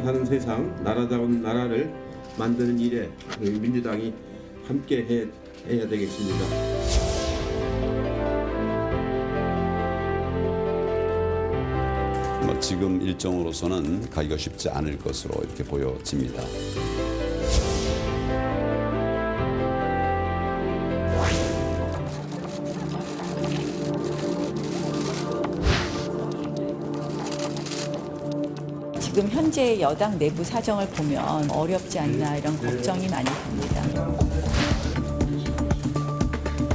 사는 세상, 나라다운 나라를 만드는 일에 민주당이 함께 해야 되겠습니다. 지금 일정으로서는 가기가 쉽지 않을 것으로 이렇게 보여집니다. 지금 현재 여당 내부 사정을 보면 어렵지 않나 이런 걱정이 많이 됩니다.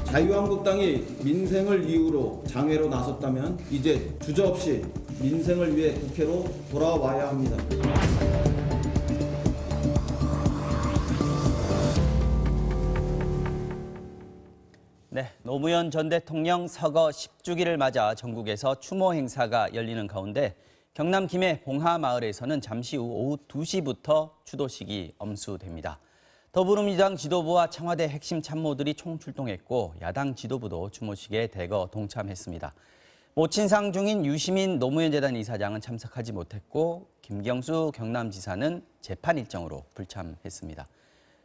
자유한국당이 민생을 이유로 장외로 나섰다면 이제 주저없이 민생을 위해 국회로 돌아와야 합니다. 네, 노무현 전 대통령 서거 10주기를 맞아 전국에서 추모 행사가 열리는 가운데 경남 김해 봉하마을에서는 잠시 후 오후 2시부터 추도식이 엄수됩니다. 더불어민주당 지도부와 청와대 핵심 참모들이 총출동했고 야당 지도부도 추모식에 대거 동참했습니다. 모친상 중인 유시민 노무현 재단 이사장은 참석하지 못했고 김경수 경남지사는 재판 일정으로 불참했습니다.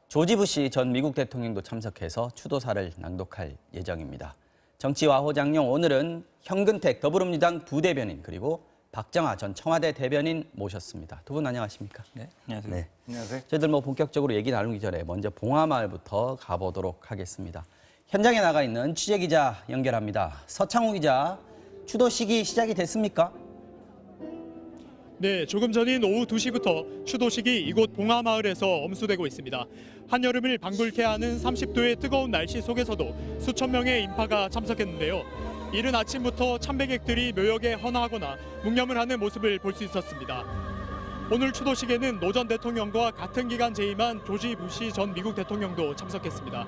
조지 부시 전 미국 대통령도 참석해서 추도사를 낭독할 예정입니다. 정치와 호장용, 오늘은 현근택 더불어민주당 부대변인 그리고 박정아 전 청와대 대변인 모셨습니다. 두 분 안녕하십니까? 네, 안녕하세요. 네. 안녕하세요. 저희들 본격적으로 얘기 나누기 전에 먼저 봉하마을부터 가보도록 하겠습니다. 현장에 나가 있는 취재기자 연결합니다. 서창우 기자, 추도식이 시작이 됐습니까? 네, 조금 전인 오후 2시부터 추도식이 이곳 봉하마을에서 엄수되고 있습니다. 한여름을 방불케 하는 30도의 뜨거운 날씨 속에서도 수천 명의 인파가 참석했는데요. 이른 아침부터 참배객들이 묘역에 헌화하거나 묵념을 하는 모습을 볼 수 있었습니다. 오늘 추도식에는 노 전 대통령과 같은 기간 재임한 조지 부시 전 미국 대통령도 참석했습니다.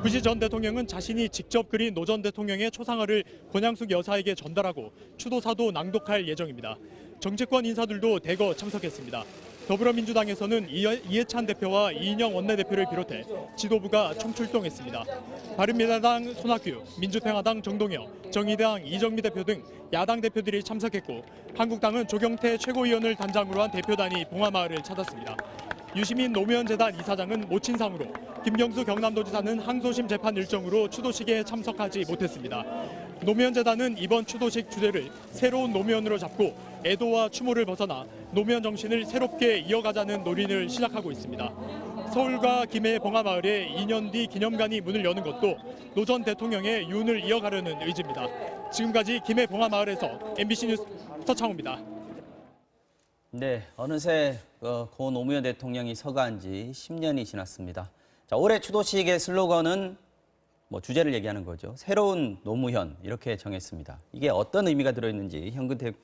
부시 전 대통령은 자신이 직접 그린 노 전 대통령의 초상화를 권양숙 여사에게 전달하고 추도사도 낭독할 예정입니다. 정치권 인사들도 대거 참석했습니다. 더불어민주당에서는 이해찬 대표와 이인영 원내대표를 비롯해 지도부가 총출동했습니다. 바른미래당 손학규, 민주평화당 정동영, 정의당 이정미 대표 등 야당 대표들이 참석했고 한국당은 조경태 최고위원을 단장으로 한 대표단이 봉하마을을 찾았습니다. 유시민 노무현 재단 이사장은 모친상으로, 김경수 경남도지사는 항소심 재판 일정으로 추도식에 참석하지 못했습니다. 노무현 재단은 이번 추도식 주제를 새로운 노무현으로 잡고 애도와 추모를 벗어나 노무현 정신을 새롭게 이어가자는 논의를 시작하고 있습니다. 서울과 김해 봉하마을에 2년 뒤 기념관이 문을 여는 것도 노 전 대통령의 윤을 이어가려는 의지입니다. 지금까지 김해 봉하마을에서 MBC 뉴스 서창우입니다. 네, 어느새 고 노무현 대통령이 서거한 지 10년이 지났습니다. 자, 올해 추도식의 슬로건은 주제를 얘기하는 거죠. 새로운 노무현 이렇게 정했습니다. 이게 어떤 의미가 들어있는지 현근택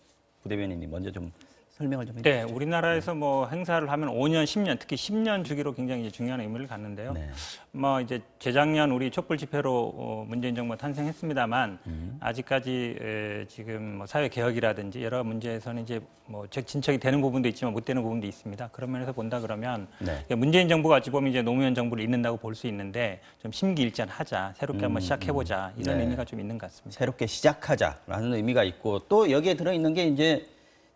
부대변인이 먼저 좀 설명을 좀 해주시죠. 네, 우리나라에서 행사를 하면 5년, 10년, 특히 10년 주기로 굉장히 중요한 의미를 갖는데요. 네. 이제 재작년 우리 촛불 집회로 문재인 정부가 탄생했습니다만 아직까지 지금 사회 개혁이라든지 여러 문제에서는 이제 진척이 되는 부분도 있지만 못 되는 부분도 있습니다. 그런 면에서 본다 그러면 네. 문재인 정부가 어찌 보면 이제 노무현 정부를 잇는다고 볼 수 있는데 좀 심기일전하자, 새롭게 한번 시작해보자 이런 네. 의미가 좀 있는 것 같습니다. 새롭게 시작하자라는 의미가 있고 또 여기에 들어있는 게 이제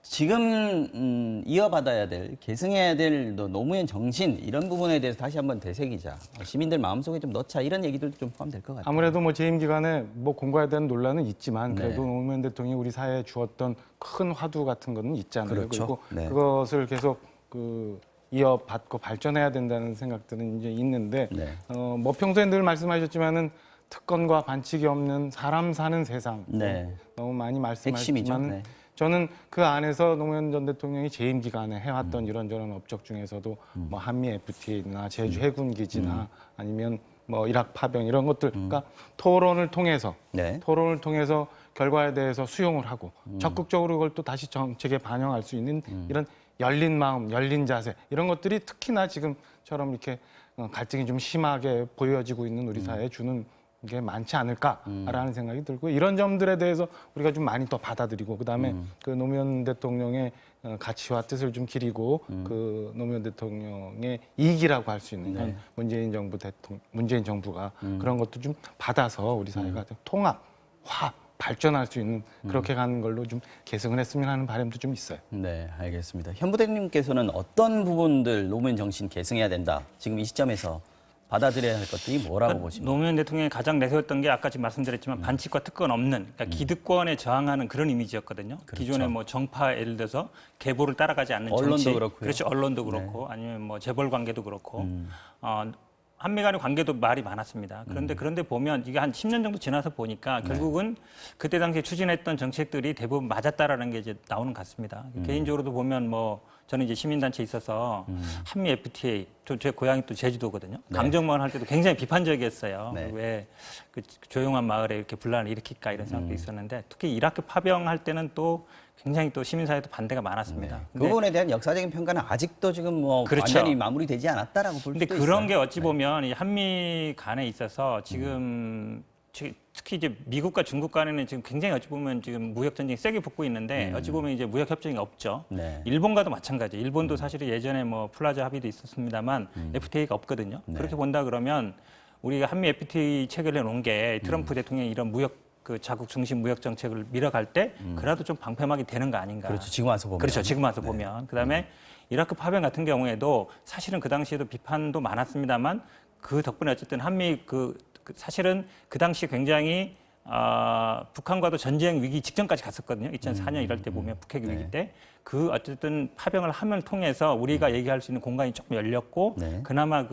지금 이어받아야 될, 계승해야 될 노무현 정신 이런 부분에 대해서 다시 한번 되새기자. 시민들 마음속에 좀 넣자 이런 얘기들도 좀 포함될 것 같아요. 아무래도 재임 기간에 공과에 대한 논란은 있지만 그래도 네. 노무현 대통령이 우리 사회에 주었던 큰 화두 같은 거는 있잖아요. 그렇죠. 그리고 네. 그것을 계속 이어받고 발전해야 된다는 생각들은 이제 있는데 네. 평소에 늘 말씀하셨지만은 특권과 반칙이 없는 사람 사는 세상 네. 너무 많이 핵심이죠. 말씀하셨지만 네. 저는 그 안에서 노무현 전 대통령이 재임 기간에 해왔던 이런저런 업적 중에서도 한미 FTA나 제주 해군 기지나 아니면 이락 파병 이런 것들, 그러니까 토론을 통해서 결과에 대해서 수용을 하고 적극적으로 그걸 또 다시 정책에 반영할 수 있는 이런 열린 마음, 열린 자세 이런 것들이 특히나 지금처럼 이렇게 갈등이 좀 심하게 보여지고 있는 우리 사회에 주는 게 많지 않을까라는 생각이 들고 이런 점들에 대해서 우리가 좀 많이 더 받아들이고 그다음에 그 노무현 대통령의 가치와 뜻을 좀 기리고 그 노무현 대통령의 이익이라고 할 수 있는 현 문재인 정부가 그런 것도 좀 받아서 우리 사회가 통합, 화합, 발전할 수 있는 그렇게 가는 걸로 좀 계승을 했으면 하는 바람도 좀 있어요. 네, 알겠습니다. 현 부대님께서는 어떤 부분들 노무현 정신 계승해야 된다. 지금 이 시점에서 받아들여야 할 것들이 뭐라고 보십니까? 노무현 대통령이 가장 내세웠던 게 아까 지금 말씀드렸지만 반칙과 특권 없는, 그러니까 기득권에 저항하는 그런 이미지였거든요. 그렇죠. 기존의 뭐 정파, 예를 들어서 계보를 따라가지 않는 언론도 정치, 그렇고요. 그렇죠. 언론도 그렇고 아니면 뭐 재벌 관계도 그렇고 한미 간의 관계도 말이 많았습니다. 그런데 보면 이게 한 10년 정도 지나서 보니까 결국은 그때 당시에 추진했던 정책들이 대부분 맞았다라는 게 이제 나오는 것 같습니다. 개인적으로도 보면 뭐 저는 이제 시민단체에 있어서 한미 FTA, 제 고향이 또 제주도거든요. 강정마을 할 때도 굉장히 비판적이었어요. 네. 왜 그 조용한 마을에 이렇게 분란을 일으킬까 이런 생각도 있었는데 특히 이라크 파병할 때는 또 굉장히 또 시민사회도 반대가 많았습니다. 그 부분에 대한 역사적인 평가는 아직도 지금 뭐 그렇죠. 완전히 마무리되지 않았다라고 볼 수도 근데 있어요. 그런 게 어찌 보면 이 한미 간에 있어서 지금 특히 이제 미국과 중국 간에는 지금 굉장히 어찌 보면 지금 무역 전쟁이 세게 붙고 있는데 어찌 보면 이제 무역 협정이 없죠. 네. 일본과도 마찬가지. 일본도 사실 예전에 뭐 플라자 합의도 있었습니다만 FTA가 없거든요. 그렇게 본다 그러면 우리가 한미 FTA 체결해 놓은 게 트럼프 대통령이 이런 무역 그 자국 중심 무역 정책을 밀어갈 때 그래도 좀 방패막이 되는 거 아닌가. 그렇죠. 지금 와서 보면. 그렇죠. 지금 와서 보면. 그다음에 이라크 파병 같은 경우에도 사실은 그 당시에도 비판도 많았습니다만 그 덕분에 어쨌든 한미 사실은 그 당시 굉장히 북한과도 전쟁 위기 직전까지 갔었거든요. 2004년 이럴 때 보면 북핵 위기 때 그 어쨌든 파병을 함을 통해서 우리가 얘기할 수 있는 공간이 조금 열렸고 그나마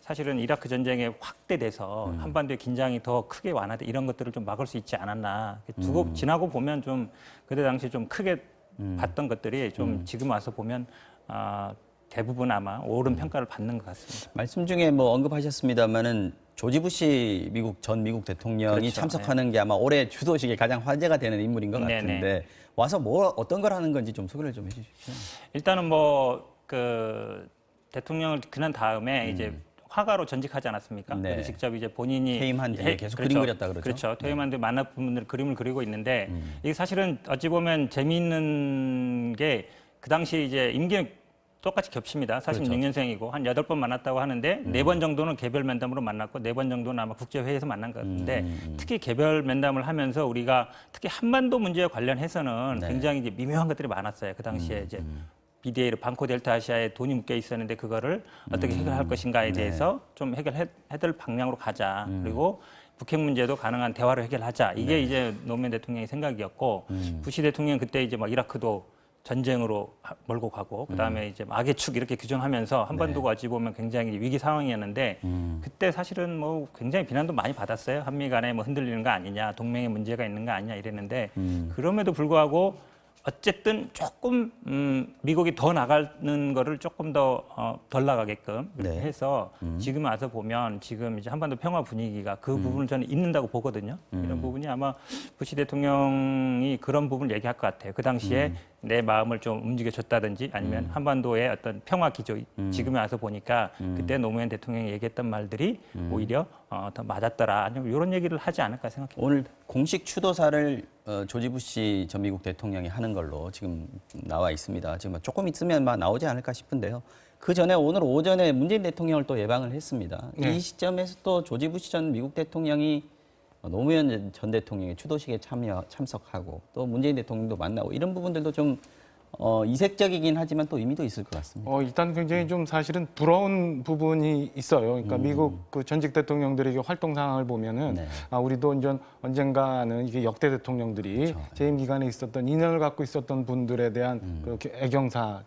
사실은 이라크 전쟁에 확대돼서 한반도의 긴장이 더 크게 완화돼 이런 것들을 좀 막을 수 있지 않았나. 두고 지나고 보면 좀 그때 당시 좀 크게 봤던 것들이 좀 지금 와서 보면 대부분 아마 옳은 평가를 받는 것 같습니다. 말씀 중에 뭐 언급하셨습니다만은 조지 부시 전 미국 대통령이 그렇죠. 참석하는 게 아마 올해 주도식에 가장 화제가 되는 인물인 것 네네. 같은데 와서 어떤 걸 하는 건지 좀 소개를 좀 해주십시오. 일단은 대통령을 지난 다음에 이제 화가로 전직하지 않았습니까? 네. 그래서 직접 이제 본인이 퇴임한 뒤에 계속 그림 그렸다 그러죠? 그렇죠. 퇴임한 뒤에 만난 분들 그림을 그리고 있는데 이게 사실은 어찌 보면 재미있는 게 그 당시 이제 임기는 똑같이 겹칩니다. 46년생이고 한 8번 만났다고 하는데 4번 정도는 개별 면담으로 만났고 4번 정도는 아마 국제회의에서 만난 것 같은데 특히 개별 면담을 하면서 우리가 특히 한반도 문제와 관련해서는 굉장히 이제 미묘한 것들이 많았어요. 그 당시에 이제 BDA로 방코 델타 아시아에 돈이 묶여 있었는데 그거를 어떻게 해결할 것인가에 대해서 좀 해결될 방향으로 가자. 그리고 북핵 문제도 가능한 대화로 해결하자. 이게 이제 노무현 대통령의 생각이었고 부시 대통령 그때 이제 막 이라크도 전쟁으로 몰고 가고 그다음에 이제 악의 축 이렇게 규정하면서 한반도가 어찌 보면 굉장히 위기 상황이었는데 그때 사실은 뭐 굉장히 비난도 많이 받았어요. 한미 간에 뭐 흔들리는 거 아니냐, 동맹에 문제가 있는 거 아니냐 이랬는데 그럼에도 불구하고 어쨌든 조금 미국이 더 나가는 거를 조금 더 덜 나가게끔 이렇게 해서 지금 와서 보면 지금 이제 한반도 평화 분위기가 그 부분을 저는 있는다고 보거든요. 이런 부분이 아마 부시 대통령이 그런 부분을 얘기할 것 같아요. 그 당시에 내 마음을 좀 움직여줬다든지 아니면 한반도의 어떤 평화 기조 지금에 와서 보니까 그때 노무현 대통령이 얘기했던 말들이 오히려 더 맞았더라. 아니면 이런 얘기를 하지 않을까 생각합니다. 오늘 공식 추도사를 조지 부시 전 미국 대통령이 하는 걸로 지금 나와 있습니다. 지금 조금 있으면 나오지 않을까 싶은데요. 그 전에 오늘 오전에 문재인 대통령을 또 예방을 했습니다. 이 시점에서 또 조지 부시 전 미국 대통령이 노무현 전 대통령의 추도식에 참석하고 또 문재인 대통령도 만나고 이런 부분들도 좀 이색적이긴 하지만 또 의미도 있을 것 같습니다. 일단 굉장히 좀 사실은 부러운 부분이 있어요. 그러니까 미국 그 전직 대통령들의 활동 상황을 보면은 우리도 언젠가는 이게 역대 대통령들이 재임 기간에 있었던 인연을 갖고 있었던 분들에 대한 그렇게 애경사.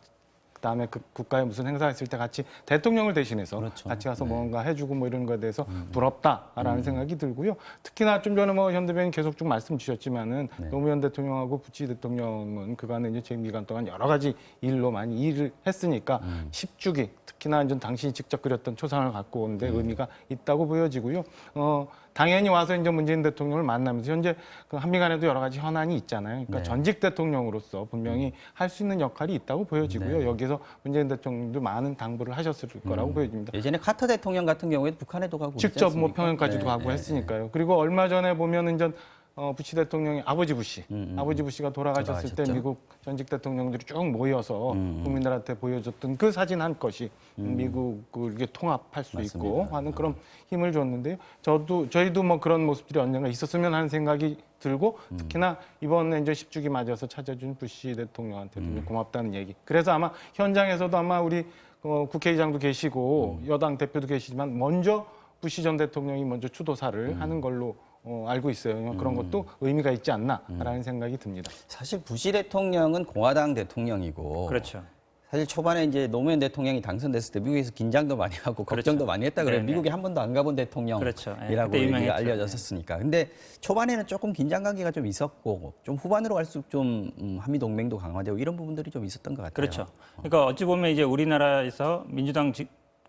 그다음에 그 국가에 무슨 행사했을 때 같이 대통령을 대신해서 같이 가서 뭔가 해주고 뭐 이런 거에 대해서 부럽다라는 생각이 들고요. 특히나 좀 전에 뭐 현 대변인 계속 좀 말씀 주셨지만은 노무현 대통령하고 부시 대통령은 그간에 이제 재임 기간 동안 여러 가지 일로 많이 일을 했으니까 10주기 특히나 이제 당신이 직접 그렸던 초상을 갖고 오는데 의미가 있다고 보여지고요. 당연히 와서 이제 문재인 대통령을 만나면서 현재 그 한미 간에도 여러 가지 현안이 있잖아요. 그러니까 전직 대통령으로서 분명히 할 수 있는 역할이 있다고 보여지고요. 여기서 문재인 대통령도 많은 당부를 하셨을 거라고 보여집니다. 예전에 카터 대통령 같은 경우에도 북한에도 가고 직접 뭐 평양까지도 가고 했으니까요. 그리고 얼마 전에 보면 이제 부시 대통령의 아버지 부시, 아버지 부시가 돌아가셨을 때 돌아가셨죠. 미국 전직 대통령들이 쭉 모여서 국민들한테 보여줬던 그 사진 한 컷이 미국을 이렇게 통합할 수 있고 하는 그런 힘을 줬는데요. 저희도 뭐 그런 모습들이 언젠가 있었으면 하는 생각이 들고 특히나 이번에 이제 10주기 맞아서 찾아준 부시 대통령한테도 고맙다는 얘기. 그래서 아마 현장에서도 아마 우리 국회의장도 계시고 여당 대표도 계시지만 먼저 부시 전 대통령이 먼저 추도사를 하는 걸로 알고 있어요. 그런 것도 의미가 있지 않나라는 생각이 듭니다. 사실 부시 대통령은 공화당 대통령이고 그렇죠. 사실 초반에 이제 노무현 대통령이 당선됐을 때 미국에서 긴장도 많이 하고 걱정도 많이 했다 그래요. 네네. 미국에 한 번도 안 가본 대통령이라고 그렇죠. 예, 그때 얘기가 유명했죠. 알려졌었으니까. 근데 초반에는 조금 긴장 관계가 좀 있었고 좀 후반으로 갈수록 좀 한미 동맹도 강화되고 이런 부분들이 좀 있었던 것 같아요. 그렇죠. 그러니까 어찌 보면 이제 우리나라에서 민주당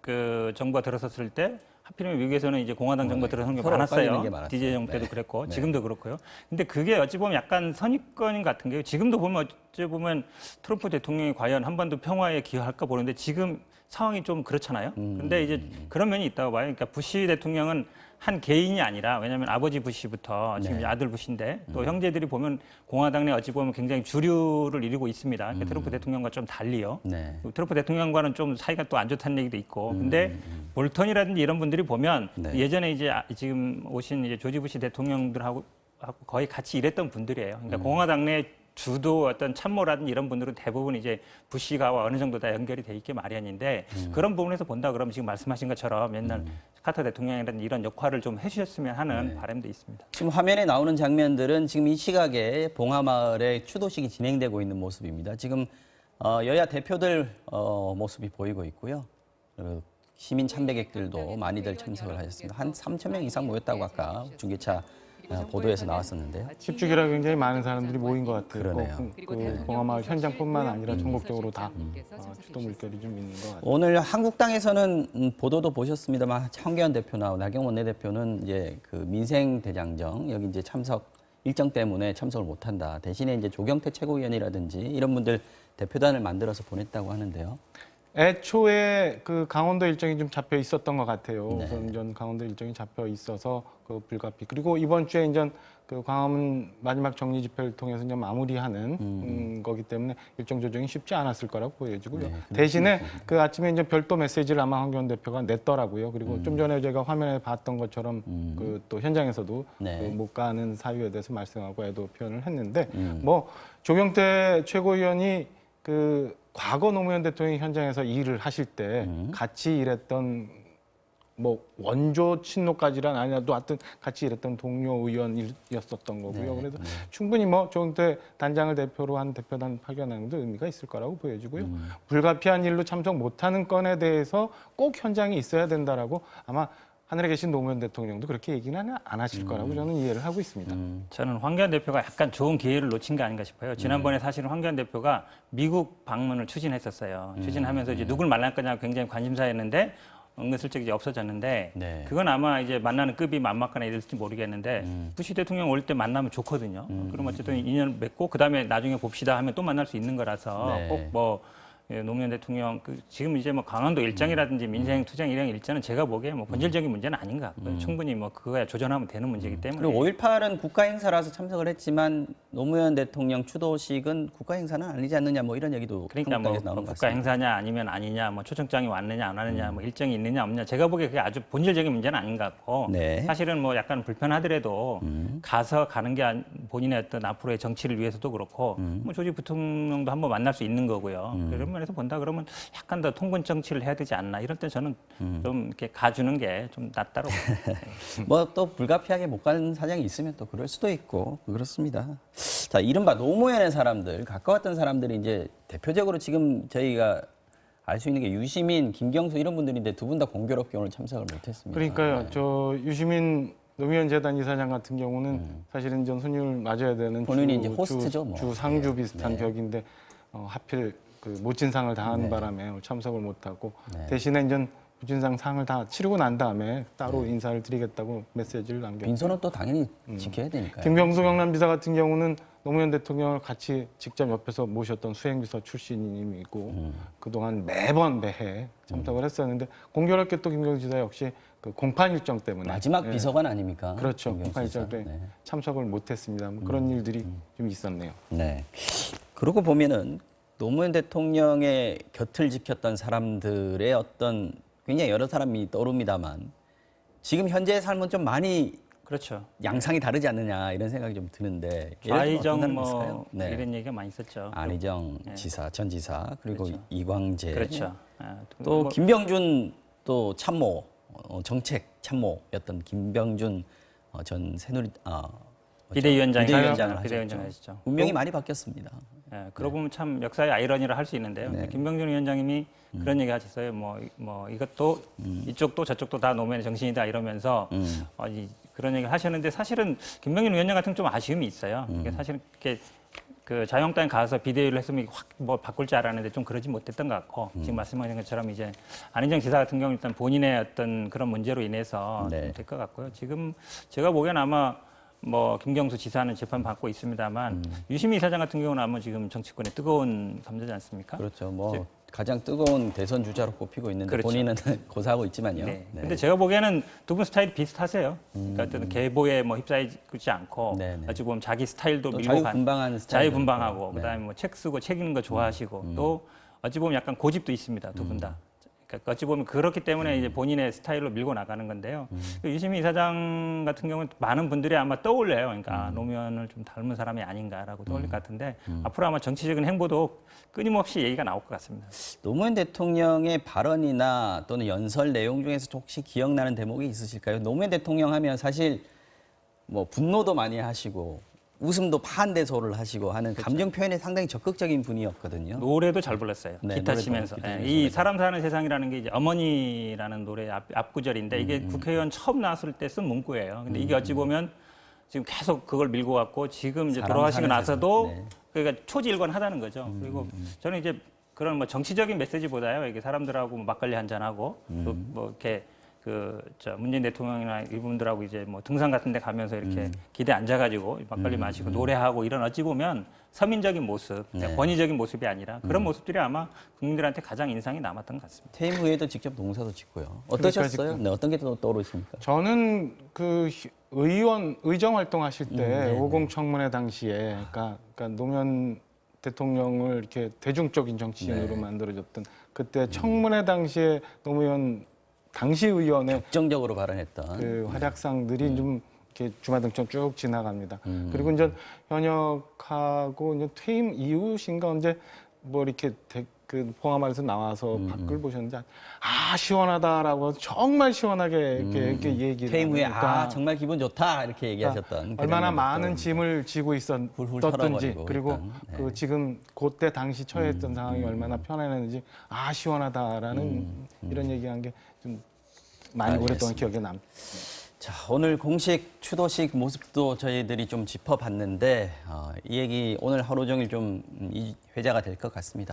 그 정부가 들어섰을 때 하필이면 미국에서는 이제 공화당 정부가 들어선 게 서로 엇갈리는 많았어요. 게 많았어요. DJ 정부 때도 네. 그랬고 네. 지금도 그렇고요. 근데 그게 어찌 보면 약간 선입견 같은 게요. 지금도 보면 어찌 보면 트럼프 대통령이 과연 한반도 평화에 기여할까 보는데 지금 상황이 좀 그렇잖아요. 근데 이제 그런 면이 있다고 봐요. 그러니까 부시 대통령은 한 개인이 아니라 왜냐하면 아버지 부시부터 지금 네. 이제 아들 부시인데 또 형제들이 보면 공화당 내 어찌 보면 굉장히 주류를 이루고 있습니다. 그러니까 트럼프 대통령과 좀 달리요. 네. 트럼프 대통령과는 좀 사이가 또 안 좋다는 얘기도 있고. 근데 볼턴이라든지 이런 분들이 보면 네. 예전에 이제 지금 오신 이제 조지 부시 대통령들하고 거의 같이 일했던 분들이에요. 그러니까 공화당 내 주도 어떤 참모라든지 이런 분들은 대부분 이제 부시가와 어느 정도 다 연결이 돼 있게 마련인데 그런 부분에서 본다 그러면 지금 말씀하신 것처럼 옛날 카터 대통령이라든지 이런 역할을 좀 해주셨으면 하는 바람도 있습니다. 지금 화면에 나오는 장면들은 지금 이 시각에 봉하마을의 추도식이 진행되고 있는 모습입니다. 지금 여야 대표들 모습이 보이고 있고요. 그리고 시민 참배객들도 많이들 참석을 하셨습니다. 한 3천 명 이상 모였다고 아까 중계차 보도에서 나왔었는데요. 10주기라 굉장히 많은 사람들이 모인 것 같아요. 그러네요. 그 봉하마을 현장뿐만 아니라 전국적으로 다 추도 물결이 좀 있는 것 같아요. 오늘 한국당에서는 보도도 보셨습니다만 황교안 대표나 나경원 원내대표는 이제 그 민생 대장정 여기 이제 참석 일정 때문에 참석을 못한다. 대신에 이제 조경태 최고위원이라든지 이런 분들 대표단을 만들어서 보냈다고 하는데요. 애초에 그 강원도 일정이 좀 잡혀 있었던 것 같아요. 네. 우선 전 강원도 일정이 잡혀 있어서 그 불가피. 그리고 이번 주에 이제 그 광화문 마지막 정리 집회를 통해서 이제 마무리하는 거기 때문에 일정 조정이 쉽지 않았을 거라고 보여지고요. 네, 대신에 그 아침에 이제 별도 메시지를 아마 황교안 대표가 냈더라고요. 그리고 좀 전에 제가 화면에 봤던 것처럼 그 또 현장에서도 네. 그 못 가는 사유에 대해서 말씀하고 애도 표현을 했는데 뭐 조경태 최고위원이 그 과거 노무현 대통령이 현장에서 일을 하실 때 같이 일했던 뭐 원조 친노까지는 아니라도 하여튼 같이 일했던 동료 의원이었었던 거고요. 네, 그래서 충분히 뭐 조경태 단장을 대표로 한 대표단 파견하는 데 의미가 있을 거라고 보여지고요. 불가피한 일로 참석 못하는 건에 대해서 꼭 현장에 있어야 된다라고 아마 하늘에 계신 노무현 대통령도 그렇게 얘기는 안 하실 거라고 저는 이해를 하고 있습니다. 저는 황교안 대표가 약간 좋은 기회를 놓친 게 아닌가 싶어요. 지난번에 사실은 황교안 대표가 미국 방문을 추진했었어요. 추진하면서 이제 누굴 만날 거냐 굉장히 관심사였는데 은근슬쩍 이제 없어졌는데 네. 그건 아마 이제 만나는 급이 만만하거나 이럴지 모르겠는데 부시 대통령 올 때 만나면 좋거든요. 그럼 어쨌든 인연 맺고 그다음에 나중에 봅시다 하면 또 만날 수 있는 거라서 네. 꼭 뭐 노무현 대통령 지금 이제 뭐 강원도 일정이라든지 민생 투쟁 일행 일정은 제가 보기에 뭐 본질적인 문제는 아닌 것 같고요. 충분히 뭐 그거야 조절하면 되는 문제이기 때문에. 그리고 5.18은 국가 행사라서 참석을 했지만 노무현 대통령 추도식은 국가 행사는 아니지 않느냐 뭐 이런 얘기도 그러니까 뭐 한국당에서 나오는 것 국가 같습니다. 행사냐 아니면 아니냐, 뭐 초청장이 왔느냐 안 왔느냐, 뭐 일정이 있느냐 없느냐, 제가 보기에 그게 아주 본질적인 문제는 아닌 것 같고 네. 사실은 뭐 약간 불편하더라도 가서 가는 게 본인의 어떤 앞으로의 정치를 위해서도 그렇고 뭐 조지 부통령도 한번 만날 수 있는 거고요. 그런 면에서 본다 그러면 약간 더 통근 정치를 해야 되지 않나 이럴 때 저는 좀 이렇게 가주는 게 좀 낫다고 봅니다. 뭐 또 불가피하게 못 가는 사정이 있으면 또 그럴 수도 있고 그렇습니다. 자, 이른바 노무현의 사람들, 가까웠던 사람들이 이제 대표적으로 지금 저희가 알 수 있는 게 유시민, 김경수 이런 분들인데 두 분 다 공교롭게 오늘 참석을 못했습니다. 그러니까요. 네. 저 유시민 노무현 재단 이사장 같은 경우는 사실은 전 손님을 맞아야 되는 본인이 이제 호스트죠, 뭐. 주 상주 비슷한 네. 벽인데 하필 그 모친상을 당한 네. 바람에 오늘 참석을 못하고 네. 대신에 이제 부진상 상을 다 치르고 난 다음에 따로 인사를 드리겠다고 메시지를 남겼고 빈소는 또 당연히 지켜야 되니까요. 김병수 경남지사 같은 경우는 노무현 대통령을 같이 직접 옆에서 모셨던 수행비서 출신이고 그동안 매해 참석을 했었는데 공교롭게 또 김병수 지사 역시 그 공판 일정 때문에 마지막 예, 비서관 아닙니까? 그렇죠. 김경수 공판 일정 지사. 때문에 네. 참석을 못했습니다. 뭐 그런 일들이 좀 있었네요. 네. 그러고 보면은 노무현 대통령의 곁을 지켰던 사람들의 어떤 굉장히 여러 사람이 떠오릅니다만 지금 현재의 삶은 좀 많이 그렇죠. 양상이 다르지 않느냐 이런 생각이 좀 드는데 예를 들면 어떤 좌의정 사람이 뭐 있을까요? 네. 이런 얘기가 많이 있었죠. 안희정 네. 지사, 전 지사 그리고 그렇죠. 이광재 그렇죠. 또 뭐, 김병준 또 참모 정책 참모였던 김병준 전 새누리 비대위원장을 비대위원장을 비대위원장 하셨죠. 하시죠. 운명이 많이 바뀌었습니다. 예, 그러고 보면 참 역사의 아이러니를 할 수 있는데요. 네. 김병준 위원장님이 그런 얘기 하셨어요. 뭐 이것도 이쪽도 저쪽도 다 노무현의 정신이다 이러면서 그런 얘기를 하셨는데 사실은 김병준 위원장 같은 좀 아쉬움이 있어요. 이게 사실은 이렇게 그 자유한국당에 가서 비대위를 했으면 확 뭐 바꿀 줄 알았는데 좀 그러지 못했던 것 같고 지금 말씀하신 것처럼 이제 안희정 지사 같은 경우는 일단 본인의 어떤 그런 문제로 인해서 네. 될 것 같고요. 지금 제가 보기엔 아마 뭐 김경수 지사는 재판 받고 있습니다만 유시민 이사장 같은 경우는 아마 지금 정치권에 뜨거운 감자지 않습니까? 그렇죠. 뭐 이제- 가장 뜨거운 대선 주자로 꼽히고 있는데 그렇죠. 본인은 고사하고 있지만요. 네. 네. 근데 제가 보기에는 두 분 스타일이 비슷하세요. 그러니까 어떤 계보에 뭐 휩싸이지 않고 네, 네. 어찌 보면 자기 스타일도 또 밀고 자유분방한 스타일. 자유분방하고 네. 그다음에 뭐 책 쓰고 책 읽는 거 좋아하시고 또 어찌 보면 약간 고집도 있습니다. 두 분 다. 그러니까 어찌 보면 그렇기 때문에 이제 본인의 스타일로 밀고 나가는 건데요. 유시민 이사장 같은 경우는 많은 분들이 아마 떠올려요. 그러니까 아, 노무현을 좀 닮은 사람이 아닌가라고 떠올릴 것 같은데 앞으로 아마 정치적인 행보도 끊임없이 얘기가 나올 것 같습니다. 노무현 대통령의 발언이나 또는 연설 내용 중에서 혹시 기억나는 대목이 있으실까요? 노무현 대통령 하면 사실 뭐 분노도 많이 하시고 웃음도 반대소를 하시고 하는 감정 표현에 상당히 적극적인 분이었거든요. 노래도 잘 불렀어요. 네, 기타 노래도 치면서. 기타 예, 치면서 이 노래 사람 사는 세상이라는 게 이제 어머니라는 노래 앞구절인데 이게 국회의원 처음 나왔을 때 쓴 문구예요. 근데 이게 어찌 보면 지금 계속 그걸 밀고 왔고 지금 이제 사람 돌아가시고 사는 나서도 세상. 네. 그러니까 초지일관하다는 거죠. 그리고 저는 이제 그런 뭐 정치적인 메시지보다요. 이게 사람들하고 뭐 막걸리 한잔 하고 또 뭐 이렇게 문재인 대통령이나 이분들하고 이제 뭐 등산 같은 데 가면서 이렇게 기대 앉아가지고 막걸리 마시고 노래하고 이런 어찌 보면 서민적인 모습, 네. 권위적인 모습이 아니라 그런 모습들이 아마 국민들한테 가장 인상이 남았던 것 같습니다. 퇴임 후에도 직접 농사도 짓고요. 어떠셨어요? 네, 어떤 게 또 떠오르십니까? 저는 그 의정 활동하실 때 50 청문회 당시에 그러니까 노무현 대통령을 이렇게 대중적인 정치인으로 네. 만들어줬던 그때 청문회 당시에 노무현 당시 의원의 정적으로 발언했던 그 활약상들이 좀 이렇게 주마등처럼 쭉 지나갑니다. 그리고 이제 현역하고 이제 퇴임 이후신가 언제 뭐 이렇게 그 봉화마을에서 나와서 밖을 보셨는데 아 시원하다라고 정말 시원하게 이렇게 얘기를 퇴임 후에 하니까 정말 기분 좋다 이렇게 얘기하셨던 그 얼마나 장면도 많은 또 짐을 지고 훌훌 있었던지 털어버리고 그리고 일단, 네. 그 지금 그때 당시 처했던 상황이 얼마나 편안했는지 아 시원하다라는 이런 얘기한 게 좀 많이 오랫동안 알겠습니다. 기억에 남. 자, 오늘 공식 추도식 모습도 저희들이 좀 짚어봤는데 이 얘기 오늘 하루 종일 좀 이 회자가 될 것 같습니다.